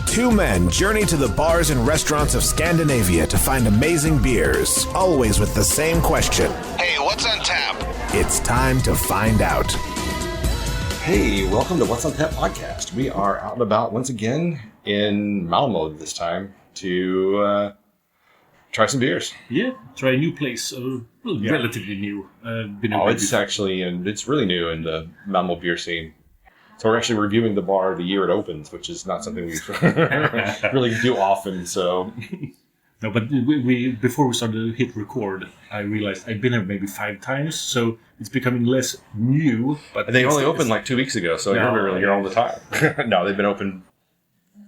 Two men journey to the bars and restaurants of Scandinavia to find amazing beers, always with the same question. Hey, what's on tap? It's time to find out. Hey, welcome to What's on Tap podcast. We are out and about once again in Malmö this time to try some beers. Yeah, try a new place. Relatively new. It's really new in the Malmö beer scene. So we're actually reviewing the bar the year it opens, which is not something we really do often. So, no, but we before we started to hit record, I realized I've been here maybe 5 times, so it's becoming less new. But they only opened like 2 weeks ago, so you're really here all the time. No, they've been open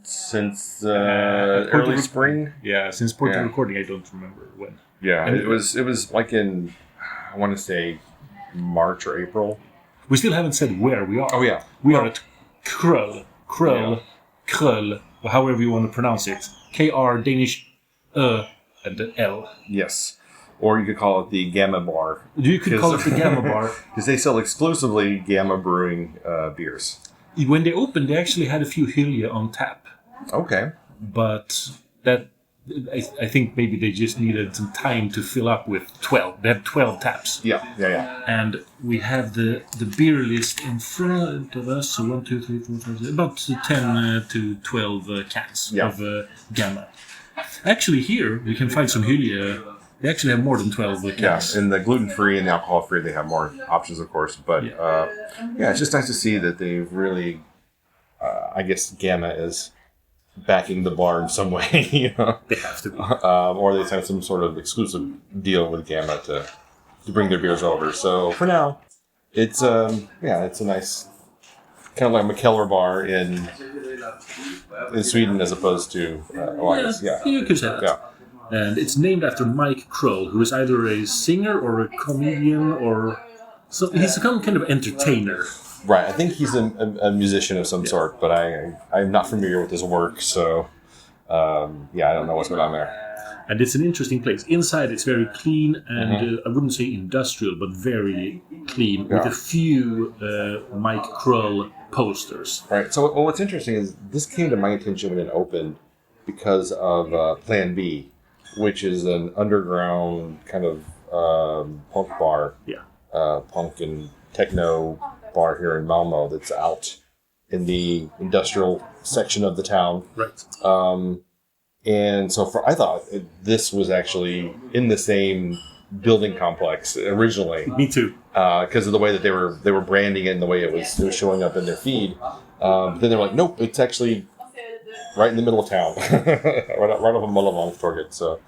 since early spring. Yeah, since point of recording, I don't remember when. Yeah, it was like in, I want to say, March or April. We still haven't said where we are. Oh, yeah. We are at Krol, or however you want to pronounce it. KR, Danish, and the L. Yes. Or you could call it the Gamma Bar. You could call it the Gamma Bar. Because they sell exclusively Gamma Brewing beers. When they opened, they actually had a few Hylje on tap. Okay. But I think maybe they just needed some time to fill up with 12. They have 12 taps. Yeah. And we have the beer list in front of us. So 1, 2, 3, 4, 5, 6, about 10 to 12 cans of Gamma. Actually, here we can find some Hylje. They actually have more than 12 cans. Yeah, in the gluten-free and the alcohol-free, they have more options, of course. But it's just nice to see that they've really, I guess, Gamma is backing the bar in some way, you know. They have to be. Or they have some sort of exclusive deal with Gamma to bring their beers over. So for now, it's it's a nice kind of like Krol Bar in Sweden as opposed to you could say that. Yeah. And it's named after Mike Krol, who is either a singer or a comedian or he's some kind of entertainer. Right, I think he's a musician of some sort, but I'm not familiar with his work, so I don't know what's going on there. And it's an interesting place. Inside it's very clean and I wouldn't say industrial, but very clean with a few Mike Krol posters. Right, so what's interesting is this came to my attention when it opened because of Plan B, which is an underground kind of punk bar, punk and techno bar here in Malmö that's out in the industrial section of the town. Right. And so I thought this was actually in the same building complex originally. Me too. Because of the way that they were branding it and the way it was showing up in their feed. Then they were like, nope, it's actually right in the middle of town, right off of Malmö. So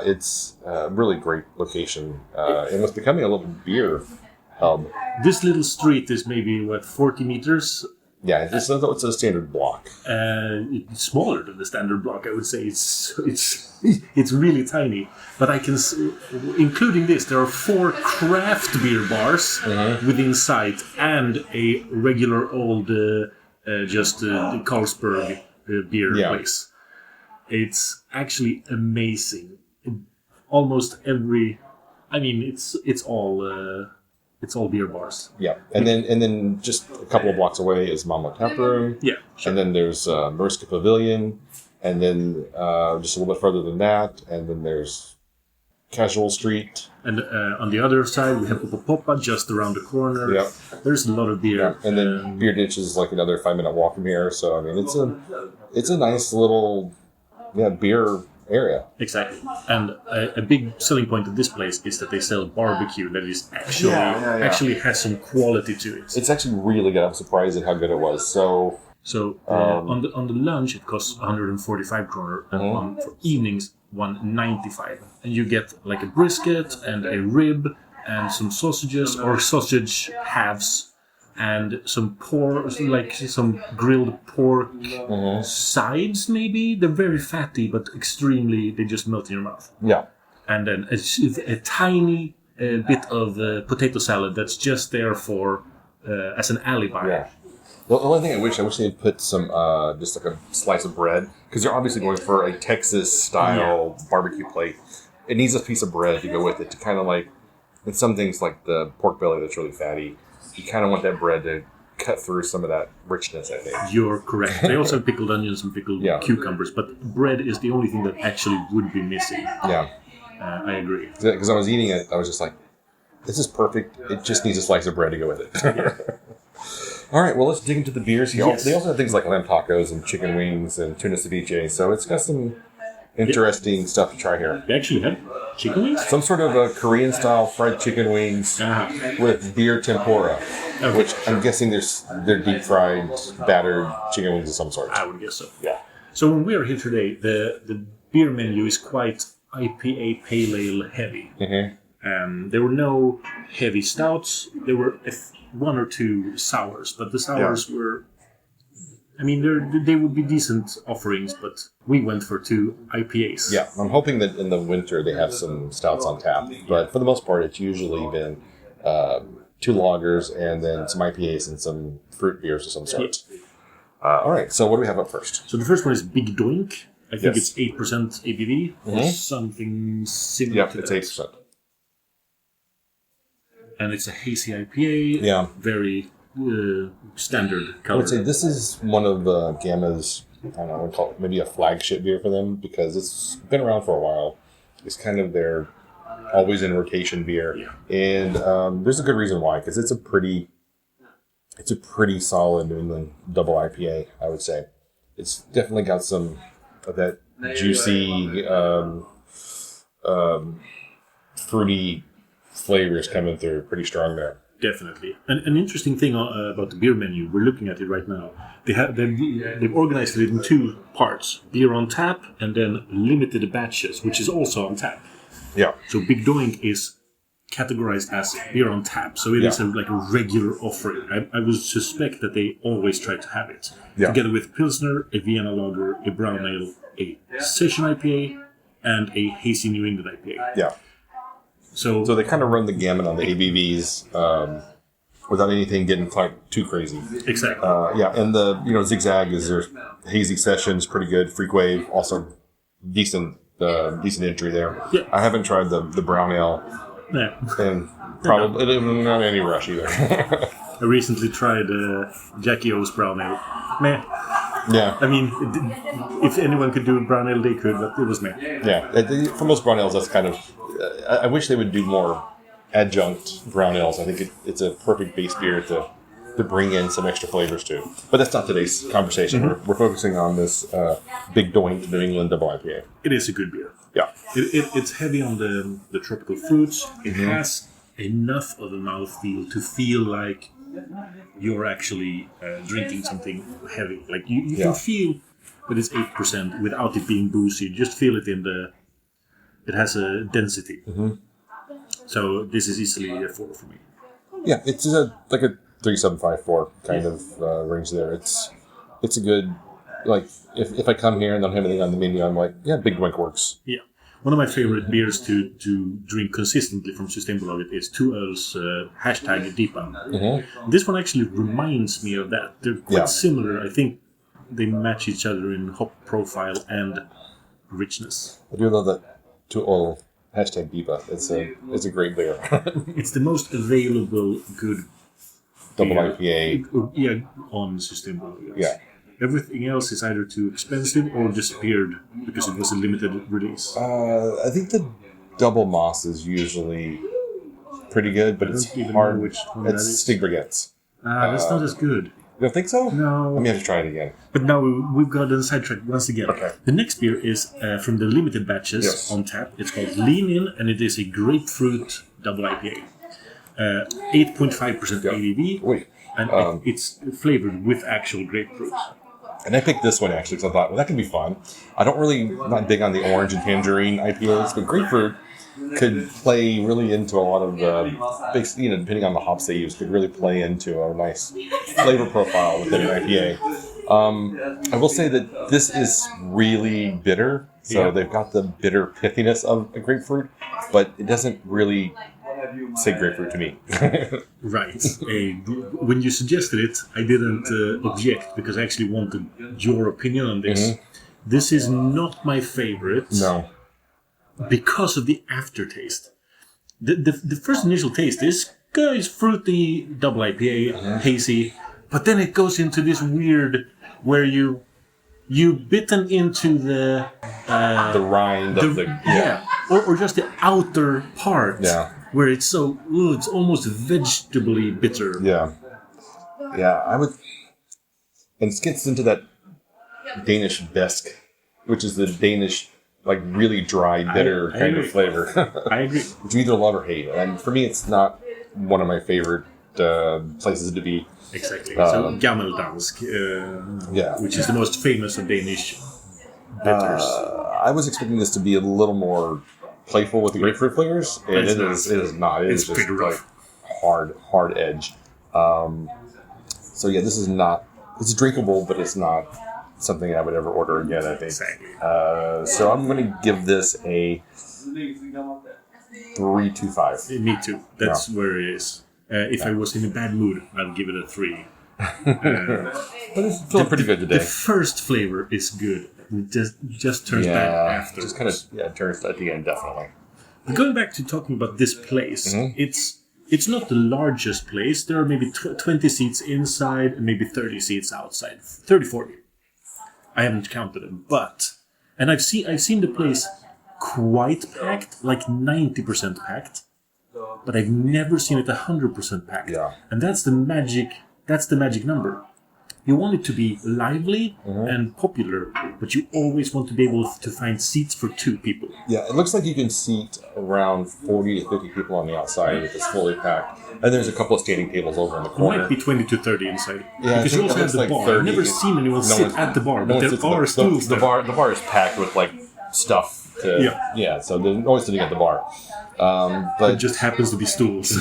it's a really great location. And it's becoming a little beer hub. This little street is maybe 40 meters. Yeah, it's a standard block. It's smaller than the standard block. I would say it's really tiny. But I can, including this, there are 4 craft beer bars within sight and a regular old Carlsberg beer place. It's actually amazing. Almost every, it's all beer bars. Yeah, and then just a couple of blocks away is Malmö Tap Room. Yeah, sure. And then there's Mörska Pavilion, and then just a little bit further than that, and then there's Casual Street. And on the other side, we have Poppa just around the corner. Yeah. There's a lot of beer. Yeah. And then Beer Ditch is like another 5-minute walk from here. So it's a nice little beer area. Exactly. And a big selling point of this place is that they sell barbecue that is actually has some quality to it. It's actually really good. I'm surprised at how good it was. So on the lunch it costs 145 kroner and for evenings 195, and you get like a brisket and a rib and some sausages or sausage halves and some pork, like some grilled pork sides maybe. They're very fatty but they just melt in your mouth. Yeah. And then a tiny bit of potato salad that's just there for as an alibi. Yeah. The only thing I wish they'd put some, just like a slice of bread, because they're obviously going for a Texas-style barbecue plate. It needs a piece of bread to go with it to kind of like, and some things like the pork belly that's really fatty, you kind of want that bread to cut through some of that richness, I think. You're correct. They also have pickled onions and pickled cucumbers, but bread is the only thing that actually would be missing. Yeah. I agree. Because I was eating it, I was just like, this is perfect. It just needs a slice of bread to go with it. All right, well, let's dig into the beers. Yes. They also have things like lamb tacos and chicken wings and tuna ceviche, so it's got some interesting stuff to try here. They actually have chicken wings? Some sort of a Korean-style fried chicken wings with beer tempura, which I'm guessing they're deep-fried, battered chicken wings of some sort. I would guess so. Yeah. So when we are here today, the beer menu is quite IPA pale ale heavy. Mm-hmm. There were no heavy stouts. There were one or two sours, but the sours were... I mean, they would be decent offerings, but we went for 2 IPAs. Yeah, I'm hoping that in the winter they have some stouts on tap, but for the most part, it's usually been 2 lagers and then some IPAs and some fruit beers of some sort. All right, so what do we have up first? So the first one is Big Doink. I think it's 8% ABV or something similar to that. Yeah, it's 8%. And it's a hazy IPA. Yeah. Very standard color. I would say this is one of Gamma's, I don't know, we'll call it maybe a flagship beer for them because it's been around for a while. It's kind of their always in rotation beer. Yeah. And there's a good reason why, because it's a pretty solid New England double IPA, I would say. It's definitely got some of that juicy, fruity flavors coming through pretty strong there. Definitely. An interesting thing about the beer menu, we're looking at it right now. They've organized it in 2 parts: beer on tap and then limited batches, which is also on tap. Yeah. So Big Doink is categorized as beer on tap, so it is like a regular offering. I would suspect that they always try to have it together with Pilsner, a Vienna Lager, a brown ale, a session IPA, and a hazy New England IPA. Yeah. So they kind of run the gamut on the ABVs without anything getting quite too crazy. Exactly. And the Zigzag is their hazy sessions, pretty good. Freak Wave also decent entry there. Yeah. I haven't tried the brown ale, and probably not any rush either. I recently tried Jackie O's brown ale. Meh. Yeah. I mean, if anyone could do brown ale, they could, but it was meh. Yeah. For most brown ales, that's kind of. I wish they would do more adjunct brown ales. I think it's a perfect base beer to bring in some extra flavors to. But that's not today's conversation. Mm-hmm. We're focusing on this Big Doink New England double IPA. It is a good beer. Yeah. It's heavy on the tropical fruits. It has enough of a mouthfeel to feel like you're actually drinking something heavy. Like you can feel that it's 8% without it being boozy. You just feel it it has a density. Mm-hmm. So this is easily a 4 for me. Yeah, it's like a 3.754 kind of range there. It's a good, like, if I come here and don't have anything on the menu, I'm like, yeah, Big Doink works. Yeah. One of my favorite beers to drink consistently from Systembolaget is 2 Öls #DIPA. Mm-hmm. This one actually reminds me of that. They're quite similar. I think they match each other in hop profile and richness. I do love that 2 Öl #DIPA. It's a great beer. It's the most available good double IPA. On Systembolaget. Yeah. Everything else is either too expensive or disappeared because it was a limited release. I think the double moss is usually pretty good, but it's hard. Which one it's Stig Brigette's. That's not as good. You don't think so? No. I may have to try it again. But now we've gotten sidetracked once again. Okay. The next beer is from the limited batches on tap. It's called Lean In, and it is a grapefruit double IPA. 8.5% ABV. Wait. And it's flavored with actual grapefruit. And I picked this one actually because I thought, well, that could be fun. I'm not big on the orange and tangerine IPAs, but grapefruit could play really into a lot of depending on the hops they use, could really play into a nice flavor profile within an IPA. I will say that this is really bitter, so they've got the bitter pithiness of a grapefruit, but it doesn't really say grapefruit to me. Right. When you suggested it, I didn't object because I actually wanted your opinion on this. Mm-hmm. This is not my favorite. No. Because of the aftertaste. The first initial taste is fruity, double IPA, hazy, But then it goes into this weird where you bitten into the rind of the or just the outer part where it's so it's almost vegetably bitter. I would, and it gets into that Danish besk, which is the Danish like really dry bitter kind of flavor. I agree. Which you either love or hate, and for me it's not one of my favorite places to be. Exactly. So Gammeldansk, which is the most famous of Danish bitters. I was expecting this to be a little more playful with the grapefruit flavors, and it is not. It's just like hard edge. So yeah, this is not. It's drinkable, but it's not something I would ever order again. I think. Exactly. So I'm going to give this a 3.25. Me too. That's where it is. If I was in a bad mood, I'd give it a 3. But it's still pretty good today. The first flavor is good. It just turns bad after. Just kind of turns at the end, definitely. But going back to talking about this place, it's not the largest place. There are maybe 20 seats inside and maybe 30 seats outside. 30, 40. I haven't counted them, and I've seen the place quite packed, like 90% packed. But I've never seen it 100% packed. Yeah. And that's the magic number. You want it to be lively and popular, but you always want to be able to find seats for 2 people. Yeah, it looks like you can seat around 40 to 50 people on the outside if it's fully packed. And there's a couple of standing tables over in the corner. It might be 20 to 30 inside. Yeah, because you also have the like bar. 30. I've never seen anyone sit at the bar, but there are stools the there. bar is packed with like stuff. So there's always sitting at the bar. But it just happens to be stools.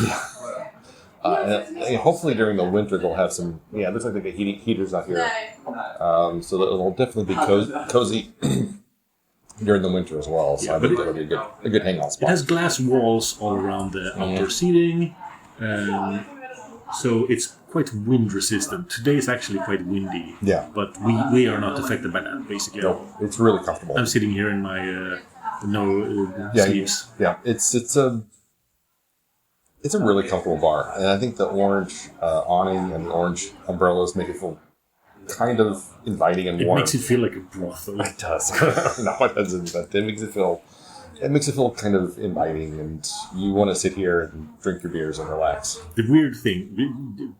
And hopefully during the winter they'll have some. Yeah, it looks like they get heaters out here, so it'll definitely be cozy during the winter as well. So I think that'll be a good hangout spot. It has glass walls all around the outdoor seating, so it's quite wind resistant. Today is actually quite windy. Yeah, but we are not affected by that basically. No, it's really comfortable. I'm sitting here in my sleeves. Yeah, it's a really comfortable bar, and I think the orange awning and the orange umbrellas make it feel kind of inviting and warm. It makes it feel like a brothel. It does. No, it doesn't. But it makes it feel kind of inviting, and you want to sit here and drink your beers and relax. The weird thing,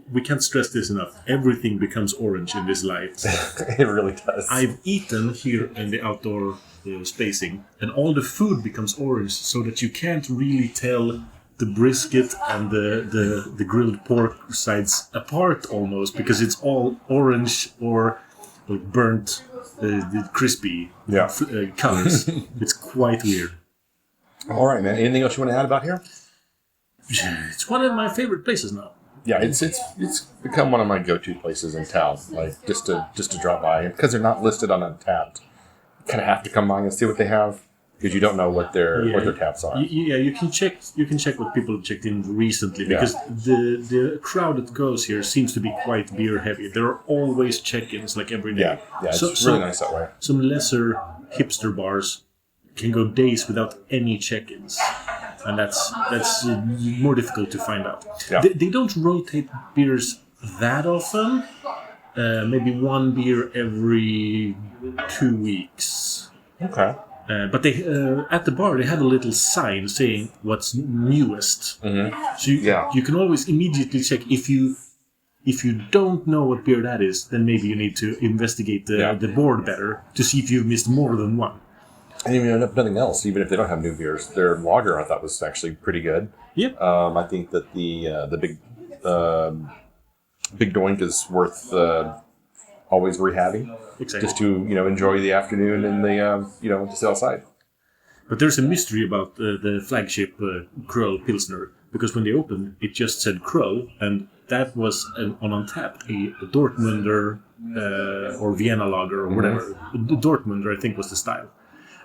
we can't stress this enough. Everything becomes orange in this life. It really does. I've eaten here in the outdoor spacing, and all the food becomes orange, so that you can't really tell the brisket and the grilled pork sides apart almost, because it's all orange or like burnt, crispy colors. It's quite weird. All right, man. Anything else you want to add about here? It's one of my favorite places now. Yeah, it's become one of my go-to places in town. Like just to drop by, because they're not listed on Untappd. You kind of have to come by and see what they have, because you don't know what their taps are. You can check what people have checked in recently, because the crowd that goes here seems to be quite beer heavy. There are always check-ins like every day. Yeah, it's really nice that way. Some lesser hipster bars can go days without any check-ins, and that's more difficult to find out. Yeah. They don't rotate beers that often. Maybe one beer every 2 weeks. Okay. But they at the bar they have a little sign saying what's newest. Mm-hmm. So you can always immediately check. If you don't know what beer that is, then maybe you need to investigate the board better to see if you've missed more than one. And even if nothing else, even if they don't have new beers, their lager I thought was actually pretty good. Yep. I think that the big Doink is worth always rehabbing. Exactly. Just to enjoy the afternoon and to sit outside. But there's a mystery about the flagship Krol Pilsner, because when they opened, it just said Krol, and that was on Untappd a Dortmunder or Vienna lager or whatever. The Dortmunder, I think, was the style.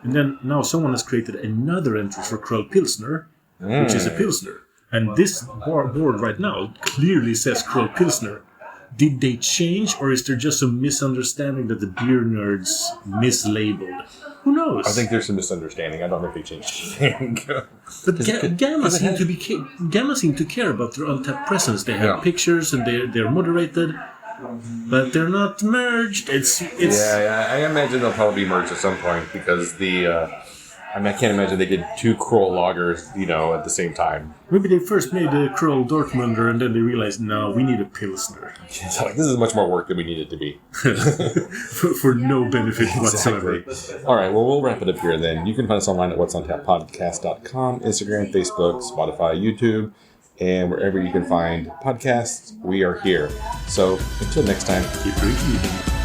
And then now someone has created another entry for Krol Pilsner, which is a Pilsner. And this board right now clearly says Krol Pilsner. Did they change, or is there just a misunderstanding that the beer nerds mislabeled? Who knows? I think there's a misunderstanding. I don't think they changed anything. But Gamma seem to care about their untapped presence. They have pictures and they're moderated, but they're not merged. It's Yeah, I imagine they'll probably be merged at some point because I can't imagine they did 2 Krol lagers, at the same time. Maybe they first made a Krol Dortmunder and then they realized, no, we need a Pilsner. It's like, this is much more work than we need it to be. for no benefit whatsoever. Exactly. All right, well, we'll wrap it up here then. You can find us online at what'sontappodcast.com, Instagram, Facebook, Spotify, YouTube, and wherever you can find podcasts, we are here. So until next time, keep drinking.